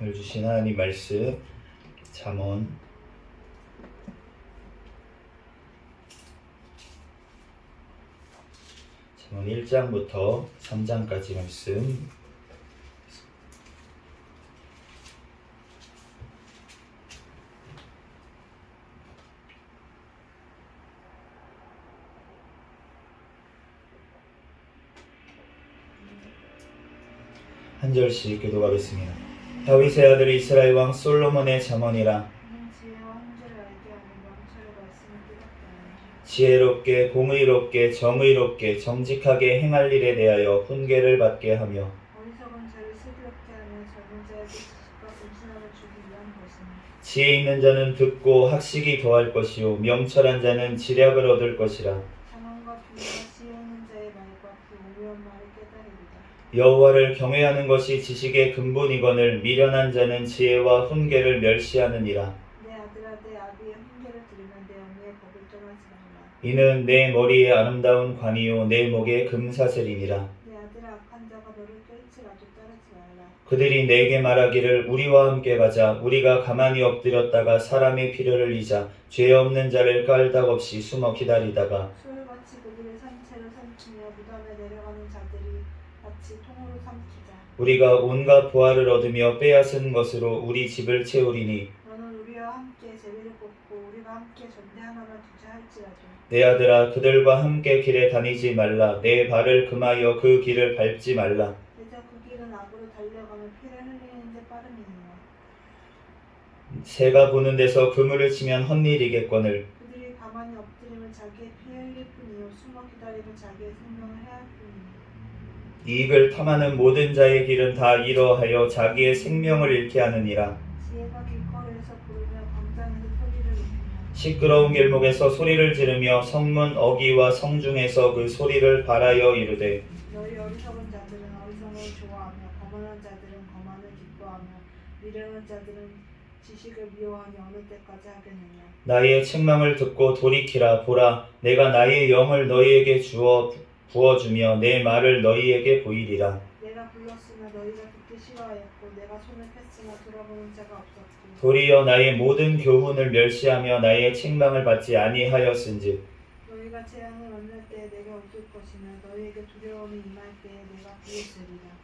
오늘 주신 하나님 말씀 잠언 1장부터 3장까지 말씀. 한 절씩 기도하겠습니다. 다윗의 아들 이스라엘 왕 솔로몬의 잠언이라. 지혜롭게 공의롭게 정의롭게 정직하게 행할 일에 대하여 훈계를 받게 하며 어리석은 자를 슬기롭게 하며 젊은 자에게 지식과 금신함을 주기 위한 것이니 지혜 있는 자는 듣고 학식이 더할 것이요 명철한 자는 지략을 얻을 것이라. 잠언과 비유와 지혜 있는 자의 말과 그 오묘한 말을 깨달으리라. 여호와를 경외하는 것이 지식의 근본이거늘 미련한 자는 지혜와 훈계를 멸시하느니라. 내 아들아 내 아비의 훈계를 들으면 내 어미의 법을 떠나지 말라. 이는 내 머리에 아름다운 관이요 내 목에 금사슬이니라. 내 아들아 악한 자가 너를 꿰일지라도 따르지 말라. 그들이 내게 말하기를 우리와 함께 가자. 우리가 가만히 엎드렸다가 사람의 필요를 잊자. 죄 없는 자를 깔닥없이 숨어 기다리다가 소울같이 그들의 산채를 삼키며 무덤에 내려가는 자들이 같이 통으로 삼키자. 우리가 온갖 보화를 얻으며 빼앗은 것으로 우리 집을 채우리니 너는 우리와 함께 제비를 뽑고 우리가 함께 전대 하나만 두자 할지라도 내 아들아 그들과 함께 길에 다니지 말라. 내 발을 금하여 그 길을 밟지 말라. 대저 그 길은 악으로 달려가며 피를 흘리는 데 빠름이니라. 새가 보는 데서 그물을 치면 헛일이겠거늘 그들이 가만히 엎드리면 자기의 피 흘릴 뿐이요 숨어 기다리면 자기의 생명을 해할 뿐이니 이익을 탐하는 모든 자의 길은 다 이러하여 자기의 생명을 잃게 하느니라. 지혜가 길거리에서 부르며 광장에서 소리를 높이며 시끄러운 길목에서 소리를 지르며 성문 어귀와 성중에서 그 소리를 발하여 이르되 너희 어리석은 자들은 어리석음을 좋아하며 거만한 자들은 거만을 기뻐하며 미련한 자들은 지식을 미워하니 어느 때까지 하겠느냐. 나의 책망을 듣고 돌이키라. 보라 내가 나의 영을 너희에게 부어주며 내 말을 너희에게 보이리라. 내가 불렀으나 너희가 듣기 싫어하였고 내가 손을 폈으나 돌아보는 자가 없었고 도리어 나의 모든 교훈을 멸시하며 나의 책망을 받지 아니하였은즉 너희가 재앙을 만날 때에 내가 웃을 것이며 너희에게 두려움이 임할 때에 내가 비웃으리라.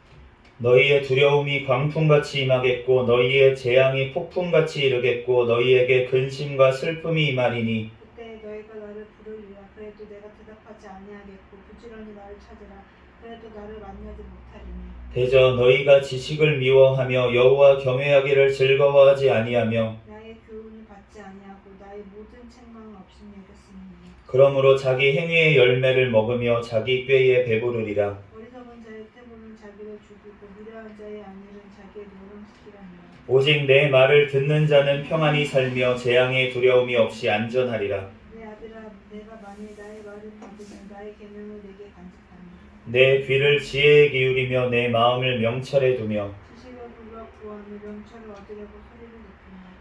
너희의 두려움이 광풍같이 임하겠고 너희의 재앙이 폭풍같이 이르겠고 너희에게 근심과 슬픔이 임하리니 그때 너희가 나를 부르리라. 그래도 내가 대답하지 아니하겠고 부지런히 나를 찾으라. 그래도 나를 만나지 못하리니 대저 너희가 지식을 미워하며 여호와 경외하기를 즐거워하지 아니하며 나의 교훈을 받지 아니하고 나의 모든 책망을 업신여겼으니 그러므로 자기 행위의 열매를 먹으며 자기 꾀에 배부르리라. 어리석은 자의 태보는 자기를 죽이고 미련한 자의 안일은 자기의 멸망시키라니라. 오직 내 말을 듣는 자는 평안히 살며 재앙의 두려움이 없이 안전하리라. 내 아들아 내가 만일 나의 말을 받으면 나의 계명을 내게 간직하니 내 귀를 지혜에 기울이며 내 마음을 명철에 두며 지식을 불러 구하며 명철을 얻으려고 소리를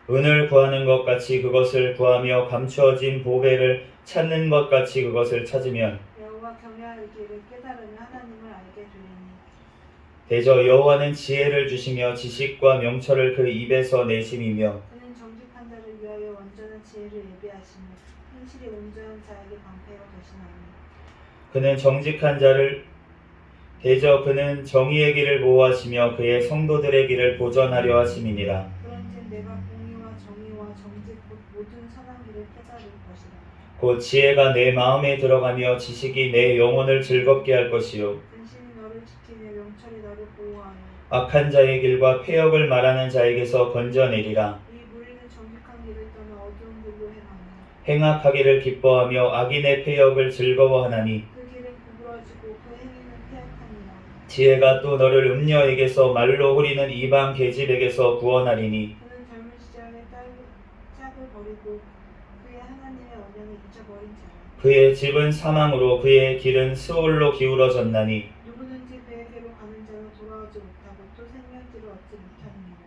높이며 은을 구하는 것 같이 그것을 구하며 감추어진 보배를 찾는 것 같이 그것을 찾으면 여호와 경외하기를 깨달으며 하나님을 알게 되리니 대저 여호와는 지혜를 주시며 지식과 명철을 그 입에서 내심이며 그는 정직한 자를 위하여 완전한 지혜를 예비하시며 행실이 온전한 자에게 방패가 되시나니 그는 정직한 자를 대저 그는 정의의 길을 보호하시며 그의 성도들의 길을 보전하려 하심이니라. 그런즉 내가 공의와 정의와 정직 곧 모든 선한 길을 깨달을 것이라. 곧 지혜가 내 마음에 들어가며 지식이 내 영혼을 즐겁게 할 것이요 근심이 너를 지키며 명철이 너를 보호하며 악한 자의 길과 패역을 말하는 자에게서 건져내리라. 이 무리는 정직한 길을 떠나 어두운 길로 행하며 행악하기를 기뻐하며 악인의 패역을 즐거워하나니 그 길은 구부러지고 그 행위는 패역하니라. 지혜가 또 너를 음녀에게서 말로 후리는 이방 계집에게서 구원하리니 그는 젊은 시절에 짝을 버리고 그의 하나님의 언약을 잊어버린 자라. 그의 집은 사망으로 그의 길은 스올로 기울어졌나니 누구든지 그에게로 가는 자는 돌아오지 못하고 또 생명길을 얻지 못하느니라.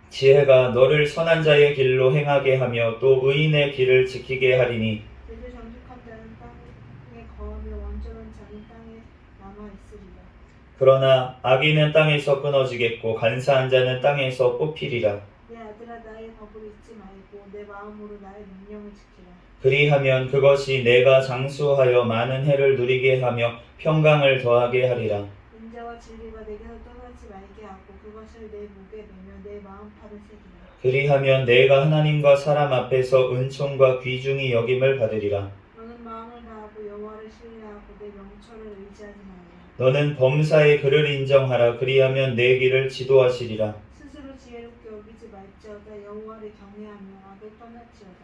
지혜가 너를 선한 자의 길로 행하게 하며 또 의인의 길을 지키게 하리니 그들 정직한 자는 땅에 거하며 완전한 자는 땅에 남아 있으리라. 그러나 악인은 땅에서 끊어지겠고 간사한 자는 땅에서 뽑히리라. 내 아들아 나의 법을 잊지 말고 내 마음으로 나의 명령을 지키라. 그리하면 그것이 내가 장수하여 많은 해를 누리게 하며 평강을 더하게 하리라. 인자와 진리가 내게서 떠나지 말게 하고 그것을 내 목에 매며 내 마음판을 새기라. 그리하면 내가 하나님과 사람 앞에서 은총과 귀중히 여김을 받으리라. 너는 마음을 다하고 여호와를 신뢰하고 내 명철을 의지하지 말라. 너는 범사의 그를 인정하라. 그리하면 내 길을 지도하시리라. 스스로 지혜롭게 여기지 말지어다. 여호와를 경외하며 악을 떠날지어다.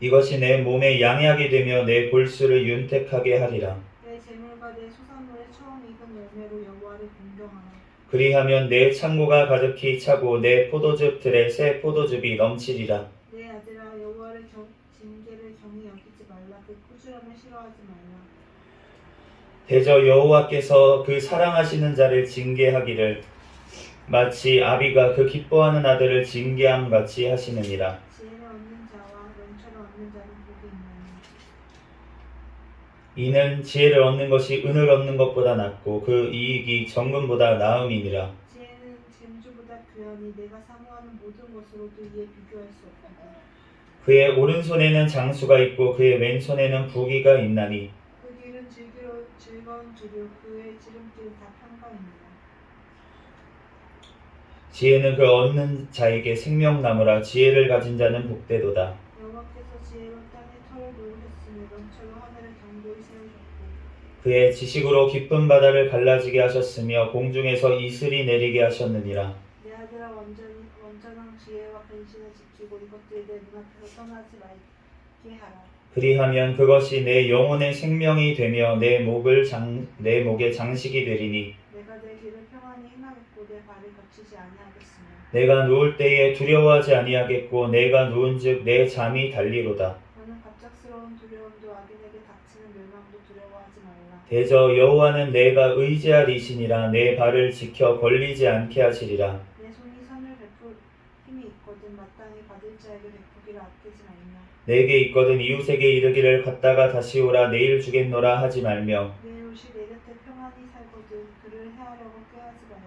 이것이 내 몸에 양약이 되며 내 골수를 윤택하게 하리라. 내 재물과 내 소산물의 처음 익은 열매로 여호와를 공경하라. 그리하면 내 창고가 가득히 차고 내 포도즙 틀에 새 포도즙이 넘치리라. 내 아들아 여호와를 징계를 경히 여기지 말라. 그 꾸지람을 싫어하지 말라. 대저 여호와께서 그 사랑하시는 자를 징계하기를 마치 아비가 그 기뻐하는 아들을 징계함 같이 하시느니라. 지혜를 얻는 자와 명철을 얻는 자는 복이 있나니 이는 지혜를 얻는 것이 은을 얻는 것보다 낫고 그 이익이 정금보다 나음이니라. 지혜는 잼주보다 귀하니 내가 사모하는 모든 것으로도 이에 비교할 수 없다. 그의 오른손에는 장수가 있고 그의 왼손에는 부귀가 있나니 그 길은 즐거운 길이요 그의 지름길은 다 평강입니다. 지혜는 그 얻는 자에게 생명나무라. 지혜를 가진 자는 복되도다. 여호와께서 지혜로 땅에 터를 놓으셨으며 명철로 하늘을 견고히 세우셨고 그의 지식으로 깊은 바다를 갈라지게 하셨으며 공중에서 이슬이 내리게 하셨느니라. 내 아들아 완전한 지혜와 근신을 지키고 이것들이 내 눈앞에서 떠나지 말게 하라. 그리하면 그것이 내 영혼의 생명이 되며 내 목의 장식이 되리니 내가 내 길을 평안히 행하겠고 내 발을 거치지 아니하겠으며 내가 누울 때에 두려워하지 아니하겠고 내가 누운즉 내 잠이 달리로다. 너는 갑작스러운 두려움도 악인에게 닥치는 멸망도 두려워하지 말라. 대저 여호와는 내가 의지할 이시니라. 내 발을 지켜 걸리지 않게 하시리라. 내 손이 선을 베풀 힘이 있거든 마땅히 받을 자에게 베푸기를 아끼지 말며 내게 있거든 이웃에게 이르기를 갔다가 다시 오라 내일 주겠노라 하지 말며 내 옷이 내 곁에 평안히 살거든 그를 해하려고 꾀하지 말며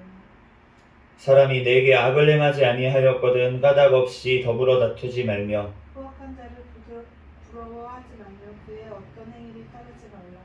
사람이 내게 악을 행하지 아니하였거든 까닭 없이 더불어 다투지 말며 포악한 자를 부러워하지 말며 그의 어떤 행위를 따르지 말라.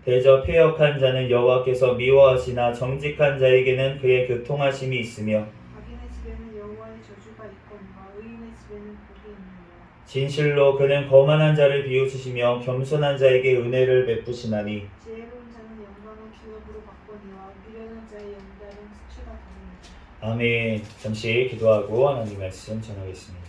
대저 패역한 자는 여호와께서 미워하시나 정직한 자에게는 그의 교통하심이 있으며 악인의 집에는 여호와의 저주가 있거니와 의인의 집에는 복이 있느니라. 진실로 그는 거만한 자를 비웃으시며 겸손한 자에게 은혜를 베푸시나니 지혜로운 자는 영광을 기업으로 받거니와 미련한 자의 연단은 수치가 다릅니다. 아멘. 잠시 기도하고 하나님 말씀 전하겠습니다.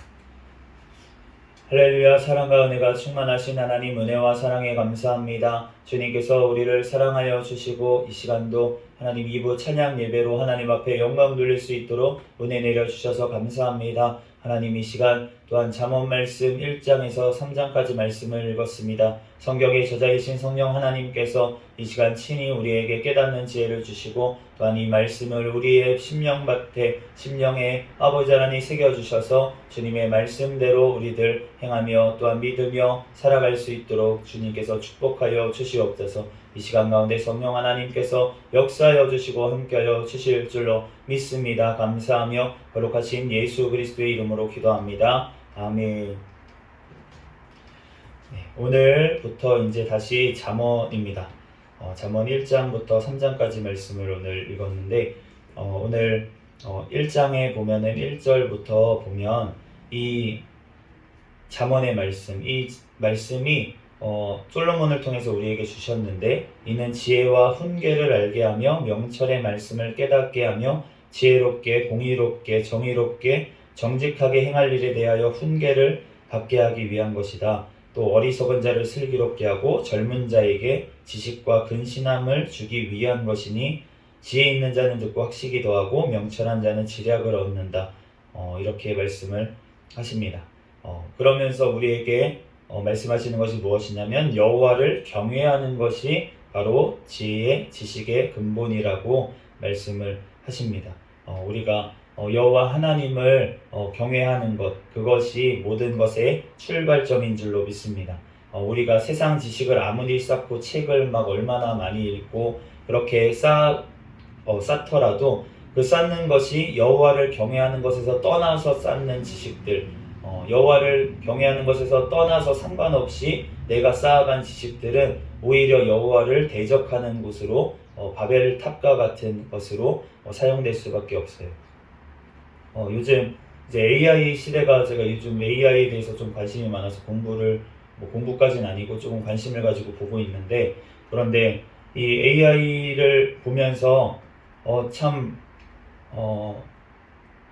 할렐루야. 사랑과 은혜가 충만하신 하나님 은혜와 사랑에 감사합니다. 주님께서 우리를 사랑하여 주시고 이 시간도 하나님 2부 찬양 예배로 하나님 앞에 영광 돌릴 수 있도록 은혜 내려주셔서 감사합니다. 하나님 이 시간 또한 잠언 말씀 1장에서 3장까지 말씀을 읽었습니다. 성경의 저자이신 성령 하나님께서 이 시간 친히 우리에게 깨닫는 지혜를 주시고 또한 이 말씀을 우리의 심령밭에 심령에 아버지 하나님 새겨주셔서 주님의 말씀대로 우리들 행하며 또한 믿으며 살아갈 수 있도록 주님께서 축복하여 주시옵소서. 이 시간 가운데 성령 하나님께서 역사하여 주시고 함께하여 주실 줄로 믿습니다. 감사하며 거룩하신 예수 그리스도의 이름으로 기도합니다. 아멘. 오늘부터 이제 다시 잠언입니다. 잠언 1장부터 3장까지 말씀을 오늘 읽었는데 오늘 1장에 보면은 1절부터 보면 이 잠언의 말씀, 이 말씀이 솔로몬을 통해서 우리에게 주셨는데 이는 지혜와 훈계를 알게 하며 명철의 말씀을 깨닫게 하며 지혜롭게 공의롭게 정의롭게 정직하게 행할 일에 대하여 훈계를 받게 하기 위한 것이다. 또 어리석은 자를 슬기롭게 하고 젊은 자에게 지식과 근신함을 주기 위한 것이니 지혜 있는 자는 듣고 학식이 더하고 명철한 자는 지략을 얻는다. 이렇게 말씀을 하십니다. 그러면서 우리에게 말씀하시는 것이 무엇이냐면 여호와를 경외하는 것이 바로 지혜의 지식의 근본이라고 말씀을 하십니다. 우리가 여호와 하나님을 경외하는 것, 그것이 모든 것의 출발점인 줄로 믿습니다. 우리가 세상 지식을 아무리 쌓고 책을 막 얼마나 많이 읽고 그렇게 쌓더라도 그 쌓는 것이 여호와를 경외하는 것에서 떠나서 쌓는 지식들, 여호와를 경외하는 것에서 떠나서 상관없이 내가 쌓아간 지식들은 오히려 여호와를 대적하는 곳으로 바벨 탑과 같은 것으로 사용될 수밖에 없어요. 요즘 이제 AI 시대가 제가 요즘 AI에 대해서 좀 관심이 많아서 공부까지는 아니고 조금 관심을 가지고 보고 있는데, 그런데 이 AI를 보면서 참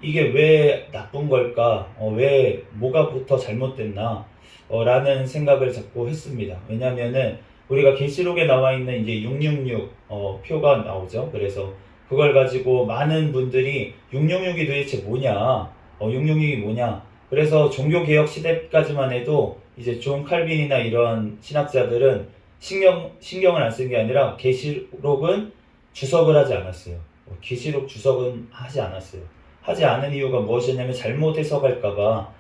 이게 왜 나쁜 걸까? 왜 뭐가부터 잘못됐나? 라는 생각을 자꾸 했습니다. 왜냐면은 우리가 계시록에 나와 있는 이제 666 표가 나오죠. 그래서 그걸 가지고 많은 분들이 666이 도대체 뭐냐? 666이 뭐냐? 그래서 종교개혁 시대까지만 해도 이제 존 칼빈이나 이런 신학자들은 신경을 안 쓴 게 아니라 계시록은 주석을 하지 않았어요. 계시록 주석은 하지 않았어요. 하지 않은 이유가 무엇이냐면 잘못 해석할까봐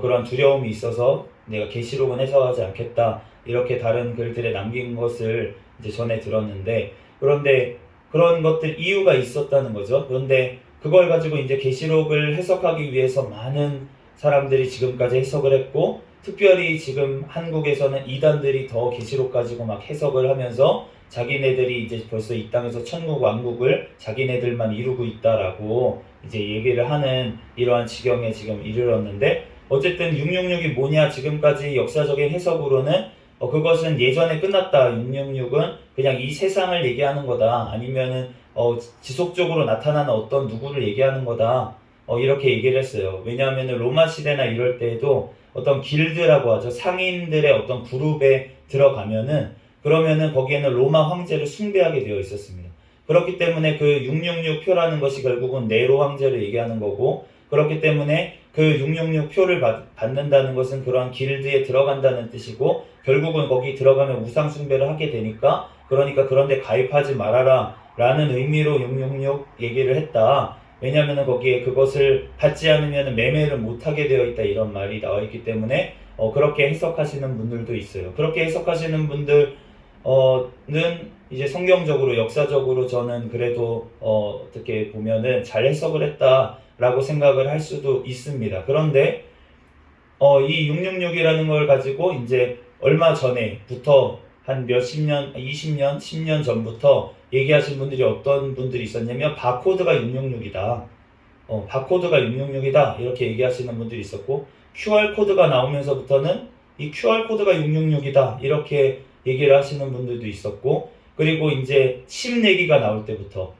그런 두려움이 있어서 내가 계시록은 해석하지 않겠다 이렇게 다른 글들에 남긴 것을 이제 전에 들었는데, 그런데 그런 것들 이유가 있었다는 거죠. 그런데 그걸 가지고 이제 계시록을 해석하기 위해서 많은 사람들이 지금까지 해석을 했고, 특별히 지금 한국에서는 이단들이 더 계시록 가지고 막 해석을 하면서 자기네들이 이제 벌써 이 땅에서 천국 왕국을 자기네들만 이루고 있다라고 이제 얘기를 하는 이러한 지경에 지금 이르렀는데, 어쨌든 666이 뭐냐, 지금까지 역사적인 해석으로는 그것은 예전에 끝났다. 666은 그냥 이 세상을 얘기하는 거다. 아니면은 지속적으로 나타나는 어떤 누구를 얘기하는 거다. 이렇게 얘기를 했어요. 왜냐하면 로마 시대나 이럴 때에도 어떤 길드라고 하죠. 상인들의 어떤 그룹에 들어가면은 그러면은 거기에는 로마 황제를 숭배하게 되어 있었습니다. 그렇기 때문에 그 666 표라는 것이 결국은 네로 황제를 얘기하는 거고, 그렇기 때문에 그 666 표를 받는다는 것은 그러한 길드에 들어간다는 뜻이고, 결국은 거기 들어가면 우상 숭배를 하게 되니까, 그러니까 그런데 가입하지 말아라 라는 의미로 666 얘기를 했다. 왜냐하면 거기에 그것을 받지 않으면 매매를 못하게 되어 있다 이런 말이 나와 있기 때문에 그렇게 해석하시는 분들도 있어요. 그렇게 해석하시는 분들은 이제 성경적으로 역사적으로 저는 그래도 어떻게 보면은 잘 해석을 했다라고 생각을 할 수도 있습니다. 그런데 이 666이라는 걸 가지고 이제 얼마 전에부터 한 몇십 년, 20년, 10년 전부터 얘기하신 분들이 어떤 분들이 있었냐면 바코드가 666이다. 바코드가 666이다. 이렇게 얘기하시는 분들이 있었고, QR코드가 나오면서부터는 이 QR코드가 666이다. 이렇게 얘기를 하시는 분들도 있었고, 그리고 이제 칩 내기가 나올 때부터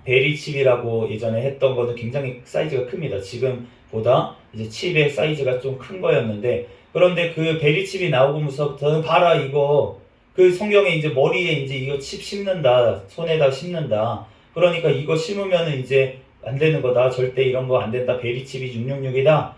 베리칩이라고 예전에 했던 거는 굉장히 사이즈가 큽니다. 지금보다 이제 칩의 사이즈가 좀 큰 거였는데, 그런데 그 베리칩이 나오고서부터는 봐라 이거 그 성경에 이제 머리에 이제 이거 칩 심는다, 손에다 심는다. 그러니까 이거 심으면은 이제 안 되는 거다. 절대 이런 거 안 된다. 베리칩이 666이다.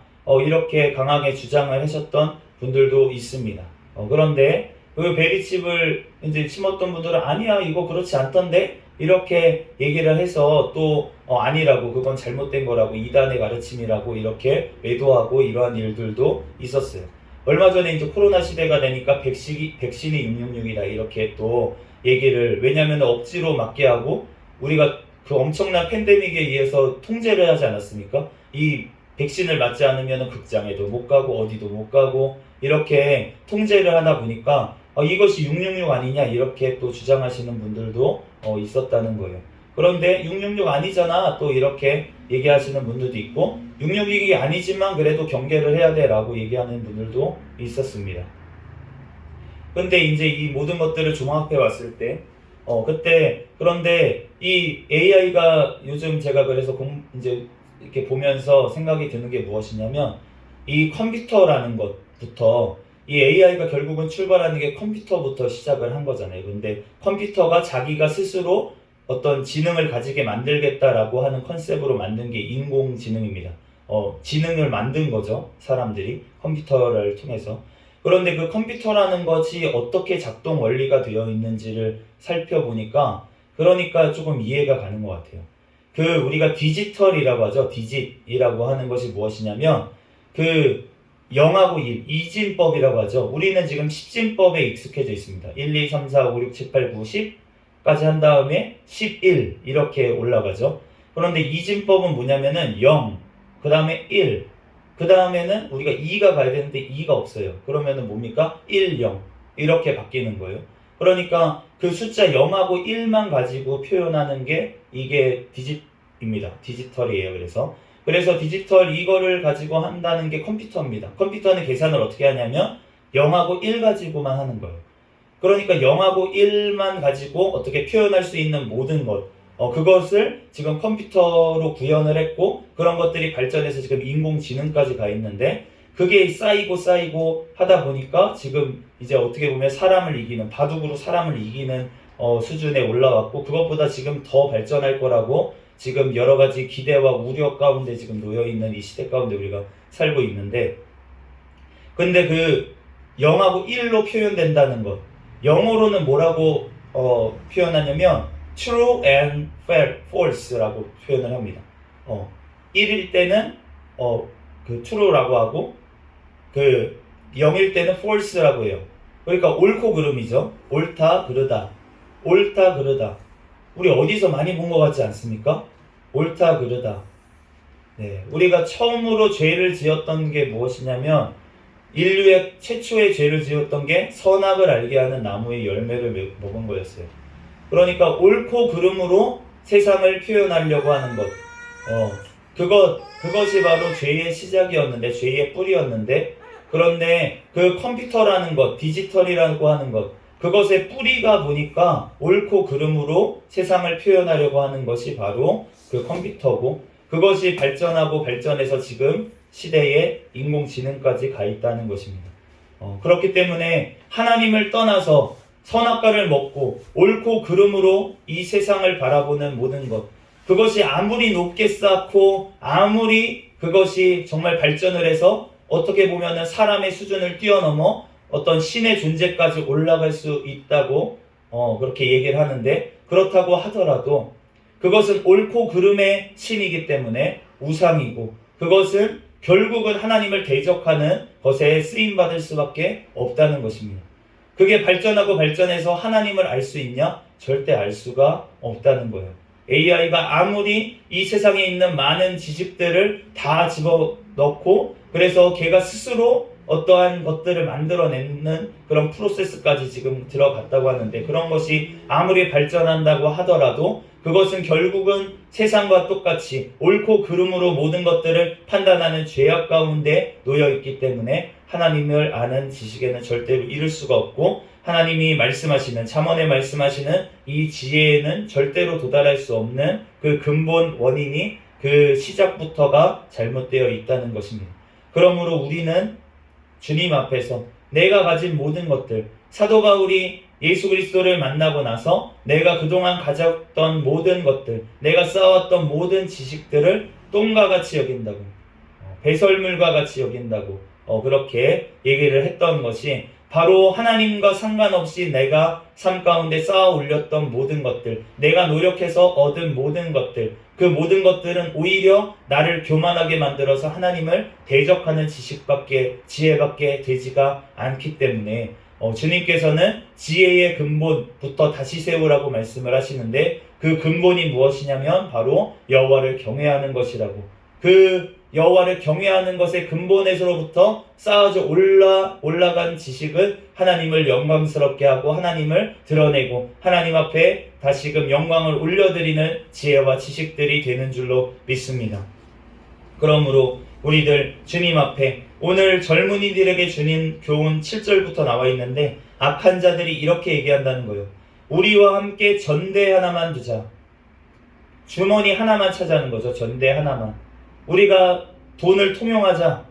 이렇게 강하게 주장을 하셨던 분들도 있습니다. 그런데 그 베리칩을 이제 심었던 분들은 아니야 이거 그렇지 않던데 이렇게 얘기를 해서 또 아니라고, 그건 잘못된 거라고, 이단의 가르침이라고 이렇게 매도하고 이러한 일들도 있었어요. 얼마 전에 이제 코로나 시대가 되니까 백신이 666이다 이렇게 또 얘기를, 왜냐하면 억지로 맞게 하고 우리가 그 엄청난 팬데믹에 의해서 통제를 하지 않았습니까? 이 백신을 맞지 않으면 극장에도 못 가고 어디도 못 가고 이렇게 통제를 하다 보니까 이것이 666 아니냐 이렇게 또 주장하시는 분들도 있었다는 거예요. 그런데 666 아니잖아 또 이렇게 얘기하시는 분들도 있고, 666이 아니지만 그래도 경계를 해야 돼 라고 얘기하는 분들도 있었습니다. 근데 이제 이 모든 것들을 종합해 왔을 때 그때, 그런데 이 AI가 요즘 제가 그래서 이제 이렇게 보면서 생각이 드는 게 무엇이냐면, 이 컴퓨터라는 것부터, 이 AI가 결국은 출발하는 게 컴퓨터부터 시작을 한 거잖아요. 근데 컴퓨터가 자기가 스스로 어떤 지능을 가지게 만들겠다라고 하는 컨셉으로 만든 게 인공지능입니다. 지능을 만든 거죠. 사람들이 컴퓨터를 통해서. 그런데 그 컴퓨터라는 것이 어떻게 작동 원리가 되어 있는지를 살펴보니까 그러니까 조금 이해가 가는 것 같아요. 우리가 디지털이라고 하죠. 디짓이라고 하는 것이 무엇이냐면 0하고 1, 이진법이라고 하죠. 우리는 지금 10진법에 익숙해져 있습니다. 1, 2, 3, 4, 5, 6, 7, 8, 9, 10 까지 한 다음에 11 이렇게 올라가죠. 그런데 이진법은 뭐냐면은 0, 그 다음에 1, 그 다음에는 우리가 2가 가야 되는데 2가 없어요. 그러면은 뭡니까? 1, 0 이렇게 바뀌는 거예요. 그러니까 그 숫자 0하고 1만 가지고 표현하는 게 이게 디짓입니다. 디지털이에요. 그래서 디지털 이거를 가지고 한다는 게 컴퓨터입니다. 컴퓨터는 계산을 어떻게 하냐면 0하고 1 가지고만 하는 거예요. 그러니까 0하고 1만 가지고 어떻게 표현할 수 있는 모든 것, 그것을 지금 컴퓨터로 구현을 했고, 그런 것들이 발전해서 지금 인공지능까지 가 있는데, 그게 쌓이고 하다 보니까 지금 이제 어떻게 보면 사람을 이기는, 바둑으로 사람을 이기는 수준에 올라왔고, 그것보다 지금 더 발전할 거라고 지금 여러 가지 기대와 우려 가운데 지금 놓여 있는 이 시대 가운데 우리가 살고 있는데, 근데 그 0하고 1로 표현된다는 것, 영어로는 뭐라고 표현하냐면 true and false라고 표현을 합니다. 1일 때는 그 true라고 하고 그 0일 때는 false라고 해요. 그러니까 옳고 그름이죠. 옳다 그르다. 옳다 그르다. 우리 어디서 많이 본 것 같지 않습니까? 옳다 그르다. 네, 우리가 처음으로 죄를 지었던 게 무엇이냐면 인류의 최초의 죄를 지었던 게 선악을 알게 하는 나무의 열매를 먹은 거였어요. 그러니까 옳고 그름으로 세상을 표현하려고 하는 것. 그것이 바로 죄의 시작이었는데, 죄의 뿌리였는데, 그런데 그 컴퓨터라는 것, 디지털이라고 하는 것, 그것의 뿌리가 보니까 옳고 그름으로 세상을 표현하려고 하는 것이 바로 그 컴퓨터고, 그것이 발전하고 발전해서 지금 시대에 인공지능까지 가 있다는 것입니다. 그렇기 때문에 하나님을 떠나서 선악과를 먹고 옳고 그름으로 이 세상을 바라보는 모든 것, 그것이 아무리 높게 쌓고 아무리 그것이 정말 발전을 해서 어떻게 보면은 사람의 수준을 뛰어넘어 어떤 신의 존재까지 올라갈 수 있다고 그렇게 얘기를 하는데, 그렇다고 하더라도 그것은 옳고 그름의 신이기 때문에 우상이고, 그것은 결국은 하나님을 대적하는 것에 쓰임받을 수밖에 없다는 것입니다. 그게 발전하고 발전해서 하나님을 알 수 있냐? 절대 알 수가 없다는 거예요. AI가 아무리 이 세상에 있는 많은 지식들을 다 집어넣고, 그래서 걔가 스스로 어떠한 것들을 만들어내는 그런 프로세스까지 지금 들어갔다고 하는데, 그런 것이 아무리 발전한다고 하더라도 그것은 결국은 세상과 똑같이 옳고 그름으로 모든 것들을 판단하는 죄악 가운데 놓여 있기 때문에 하나님을 아는 지식에는 절대로 이를 수가 없고, 하나님이 말씀하시는, 잠언에 말씀하시는 이 지혜에는 절대로 도달할 수 없는 그 근본 원인이 그 시작부터가 잘못되어 있다는 것입니다. 그러므로 우리는 주님 앞에서 내가 가진 모든 것들, 사도 바울이 예수 그리스도를 만나고 나서 내가 그동안 가졌던 모든 것들, 내가 쌓아왔던 모든 지식들을 똥과 같이 여긴다고, 배설물과 같이 여긴다고 그렇게 얘기를 했던 것이 바로 하나님과 상관없이 내가 삶 가운데 쌓아 올렸던 모든 것들, 내가 노력해서 얻은 모든 것들, 그 모든 것들은 오히려 나를 교만하게 만들어서 하나님을 대적하는 지혜밖에 되지가 않기 때문에 주님께서는 지혜의 근본부터 다시 세우라고 말씀을 하시는데, 그 근본이 무엇이냐면 바로 여호와를 경외하는 것이라고. 그 여호와를 경외하는 것의 근본에서부터 쌓아져 올라간 지식은 하나님을 영광스럽게 하고 하나님을 드러내고 하나님 앞에 다시금 영광을 올려드리는 지혜와 지식들이 되는 줄로 믿습니다. 그러므로 우리들 주님 앞에, 오늘 젊은이들에게 주님 교훈 7절부터 나와 있는데, 악한 자들이 이렇게 얘기한다는 거예요. 우리와 함께 전대 하나만 두자. 주머니 하나만 차자는 거죠. 전대 하나만. 우리가 돈을 통용하자.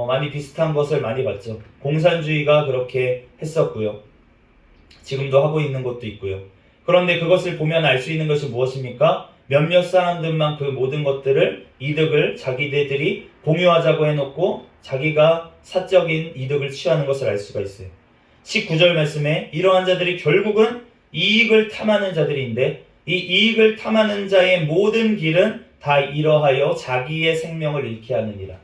많이 비슷한 것을 많이 봤죠. 공산주의가 그렇게 했었고요. 지금도 하고 있는 것도 있고요. 그런데 그것을 보면 알 수 있는 것이 무엇입니까? 몇몇 사람들만 그 모든 것들을, 이득을 자기들이 공유하자고 해놓고 자기가 사적인 이득을 취하는 것을 알 수가 있어요. 19절 말씀에 이러한 자들이 결국은 이익을 탐하는 자들인데, 이 이익을 탐하는 자의 모든 길은 다 이러하여 자기의 생명을 잃게 하느니라.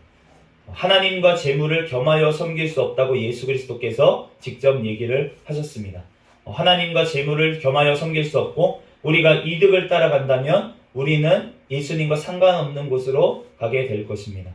하나님과 재물을 겸하여 섬길 수 없다고 예수 그리스도께서 직접 얘기를 하셨습니다. 하나님과 재물을 겸하여 섬길 수 없고 우리가 이득을 따라간다면 우리는 예수님과 상관없는 곳으로 가게 될 것입니다.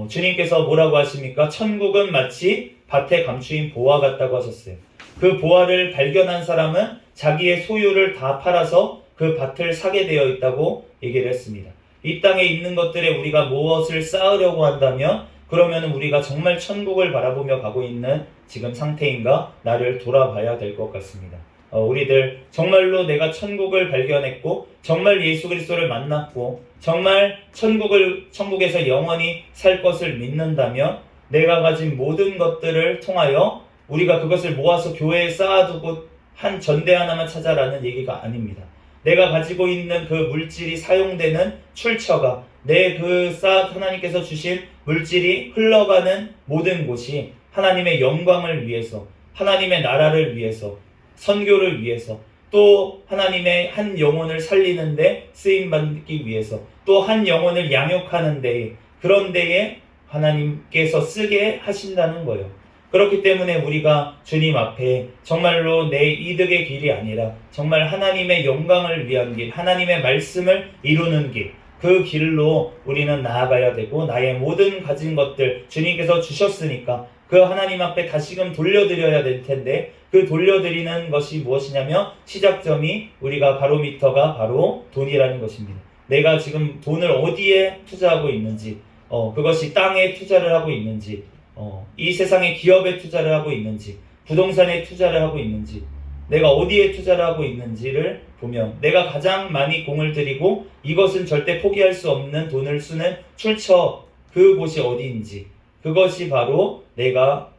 주님께서 뭐라고 하십니까? 천국은 마치 밭에 감추인 보화 같다고 하셨어요. 그 보화를 발견한 사람은 자기의 소유를 다 팔아서 그 밭을 사게 되어 있다고 얘기를 했습니다. 이 땅에 있는 것들에 우리가 무엇을 쌓으려고 한다면 그러면 우리가 정말 천국을 바라보며 가고 있는 지금 상태인가 나를 돌아봐야 될 것 같습니다. 우리들 정말로 내가 천국을 발견했고 정말 예수 그리스도를 만났고 정말 천국에서 영원히 살 것을 믿는다면 내가 가진 모든 것들을 통하여 우리가 그것을 모아서 교회에 쌓아두고 한 전대 하나만 찾아라는 얘기가 아닙니다. 내가 가지고 있는 그 물질이 사용되는 출처가 하나님께서 주신 물질이 흘러가는 모든 곳이 하나님의 영광을 위해서 하나님의 나라를 위해서 선교를 위해서 또 하나님의 한 영혼을 살리는데 쓰임받기 위해서 또 한 영혼을 양육하는 데에 그런 데에 하나님께서 쓰게 하신다는 거예요. 그렇기 때문에 우리가 주님 앞에 정말로 내 이득의 길이 아니라 정말 하나님의 영광을 위한 길, 하나님의 말씀을 이루는 길, 그 길로 우리는 나아가야 되고 나의 모든 가진 것들 주님께서 주셨으니까 그 하나님 앞에 다시금 돌려드려야 될 텐데 그 돌려드리는 것이 무엇이냐면 시작점이 우리가 바로미터가 바로 돈이라는 것입니다. 내가 지금 돈을 어디에 투자하고 있는지 그것이 땅에 투자를 하고 있는지 이 세상의 기업에 투자를 하고 있는지 부동산에 투자를 하고 있는지 내가 어디에 투자를 하고 있는지를 보면 내가 가장 많이 공을 들이고 이것은 절대 포기할 수 없는 돈을 쓰는 출처 그곳이 어디인지 그것이 바로 내가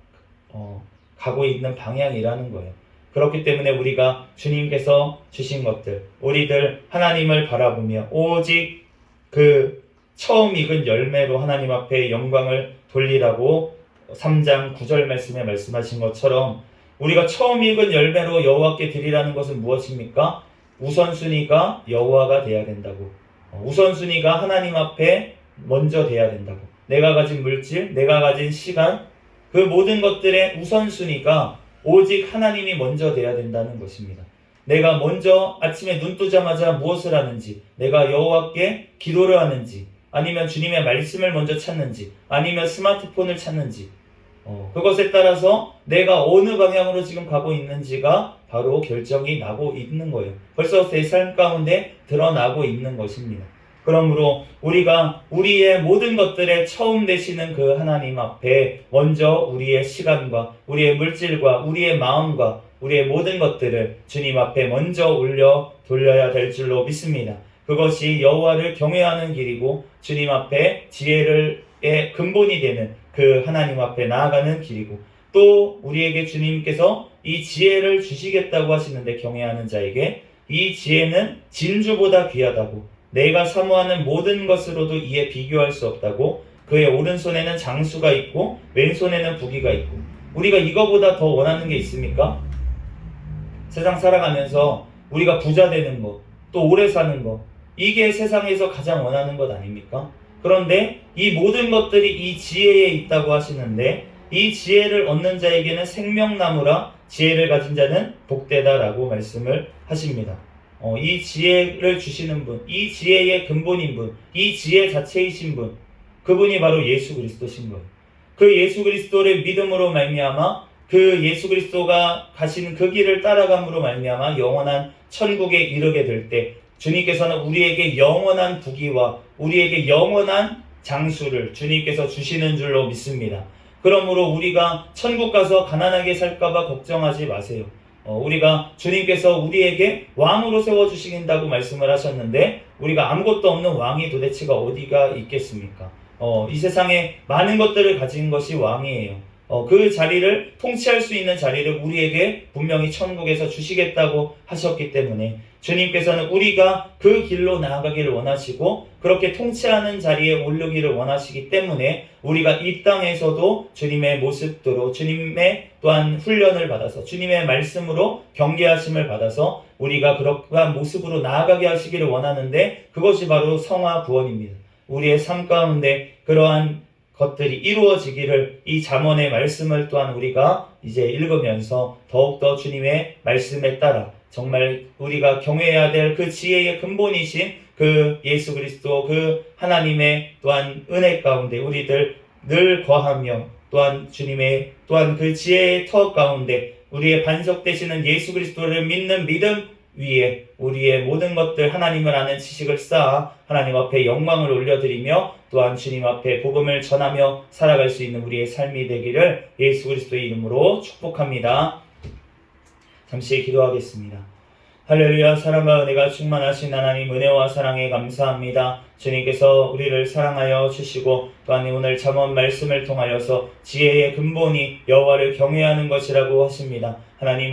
가고 있는 방향이라는 거예요. 그렇기 때문에 우리가 주님께서 주신 것들 우리들 하나님을 바라보며 오직 그 처음 익은 열매로 하나님 앞에 영광을 돌리라고 3장 9절 말씀에 말씀하신 것처럼 우리가 처음 익은 열매로 여호와께 드리라는 것은 무엇입니까? 우선순위가 여호와가 돼야 된다고. 우선순위가 하나님 앞에 먼저 돼야 된다고. 내가 가진 물질, 내가 가진 시간, 그 모든 것들의 우선순위가 오직 하나님이 먼저 돼야 된다는 것입니다. 내가 먼저 아침에 눈 뜨자마자 무엇을 하는지, 내가 여호와께 기도를 하는지, 아니면 주님의 말씀을 먼저 찾는지, 아니면 스마트폰을 찾는지, 그것에 따라서 내가 어느 방향으로 지금 가고 있는지가 바로 결정이 나고 있는 거예요. 벌써 내 삶 가운데 드러나고 있는 것입니다. 그러므로 우리가 우리의 모든 것들에 처음 되시는 그 하나님 앞에 먼저 우리의 시간과 우리의 물질과 우리의 마음과 우리의 모든 것들을 주님 앞에 먼저 올려 돌려야 될 줄로 믿습니다. 그것이 여호와를 경외하는 길이고 주님 앞에 지혜의 근본이 되는 그 하나님 앞에 나아가는 길이고 또 우리에게 주님께서 이 지혜를 주시겠다고 하시는데 경외하는 자에게 이 지혜는 진주보다 귀하다고 내가 사모하는 모든 것으로도 이에 비교할 수 없다고 그의 오른손에는 장수가 있고 왼손에는 부귀가 있고 우리가 이거보다 더 원하는 게 있습니까? 세상 살아가면서 우리가 부자 되는 것, 또 오래 사는 것 이게 세상에서 가장 원하는 것 아닙니까? 그런데 이 모든 것들이 이 지혜에 있다고 하시는데 이 지혜를 얻는 자에게는 생명나무라 지혜를 가진 자는 복되다라고 말씀을 하십니다. 이 지혜를 주시는 분, 이 지혜의 근본인 분, 이 지혜 자체이신 분, 그분이 바로 예수 그리스도신 거예요. 그 예수 그리스도를 믿음으로 말미암아 그 예수 그리스도가 가신 그 길을 따라감으로 말미암아 영원한 천국에 이르게 될 때 주님께서는 우리에게 영원한 부귀와 우리에게 영원한 장수를 주님께서 주시는 줄로 믿습니다. 그러므로 우리가 천국 가서 가난하게 살까봐 걱정하지 마세요. 우리가 주님께서 우리에게 왕으로 세워주신다고 말씀을 하셨는데 우리가 아무것도 없는 왕이 도대체가 어디가 있겠습니까? 이 세상에 많은 것들을 가진 것이 왕이에요. 그 자리를 통치할 수 있는 자리를 우리에게 분명히 천국에서 주시겠다고 하셨기 때문에 주님께서는 우리가 그 길로 나아가기를 원하시고 그렇게 통치하는 자리에 오르기를 원하시기 때문에 우리가 이 땅에서도 주님의 모습대로 주님의 또한 훈련을 받아서 주님의 말씀으로 경계하심을 받아서 우리가 그러한 모습으로 나아가게 하시기를 원하는데 그것이 바로 성화 구원입니다. 우리의 삶 가운데 그러한 것들이 이루어지기를 이 잠언의 말씀을 또한 우리가 이제 읽으면서 더욱더 주님의 말씀에 따라 정말 우리가 경외해야 될 그 지혜의 근본이신 그 예수 그리스도 그 하나님의 또한 은혜 가운데 우리들 늘 거하며 또한 주님의 또한 그 지혜의 터 가운데 우리의 반석 되시는 예수 그리스도를 믿는 믿음 위에 우리의 모든 것들 하나님을 아는 지식을 쌓아 하나님 앞에 영광을 올려드리며 또한 주님 앞에 복음을 전하며 살아갈 수 있는 우리의 삶이 되기를 예수 그리스도의 이름으로 축복합니다. 잠시 기도하겠습니다. 할렐루야. 사랑과 은혜가 충만하신 하나님 은혜와 사랑에 감사합니다. 주님께서 우리를 사랑하여 주시고 또한 오늘 잠언 말씀을 통하여서 지혜의 근본이 여호와를 경외하는 것이라고 하십니다. 하나님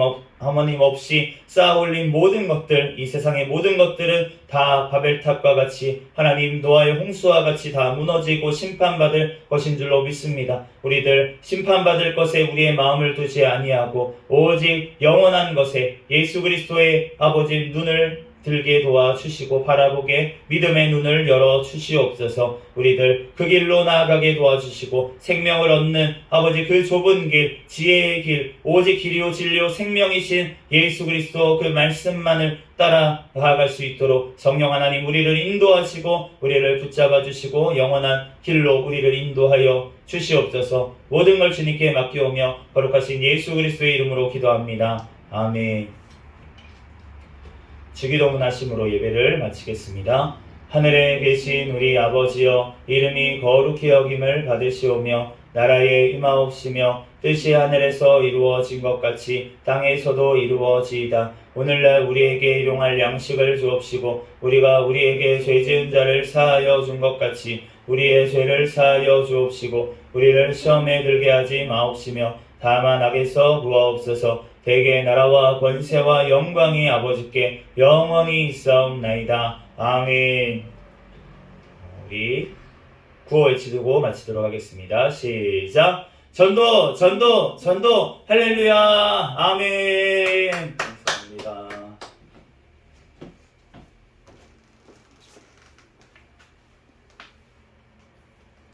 없이 쌓아올린 모든 것들, 이 세상의 모든 것들은 다 바벨탑과 같이 하나님 노아의 홍수와 같이 다 무너지고 심판받을 것인 줄로 믿습니다. 우리들 심판받을 것에 우리의 마음을 두지 아니하고 오직 영원한 것에 예수 그리스도의 아버지 눈을 들게 도와주시고 바라보게 믿음의 눈을 열어 주시옵소서. 우리들 그 길로 나아가게 도와주시고 생명을 얻는 아버지 그 좁은 길, 지혜의 길, 오직 길이요 진리요 생명이신 예수 그리스도 그 말씀만을 따라 나아갈 수 있도록 성령 하나님 우리를 인도하시고 우리를 붙잡아 주시고 영원한 길로 우리를 인도하여 주시옵소서. 모든 걸 주님께 맡기오며 거룩하신 예수 그리스도의 이름으로 기도합니다. 아멘. 주기도문 하심으로 예배를 마치겠습니다. 하늘에 계신 우리 아버지여, 이름이 거룩히 여김을 받으시오며 나라에 임하옵시며 뜻이 하늘에서 이루어진 것 같이 땅에서도 이루어지이다. 오늘날 우리에게 일용할 양식을 주옵시고 우리가 우리에게 죄 지은 자를 사하여 준 것 같이 우리의 죄를 사하여 주옵시고 우리를 시험에 들게 하지 마옵시며 다만 악에서 구하옵소서. 대개 나라와 권세와 영광이 아버지께 영원히 있사옵나이다. 아멘. 우리 구호 외치고 마치도록 하겠습니다. 시작. 전도 할렐루야. 아멘.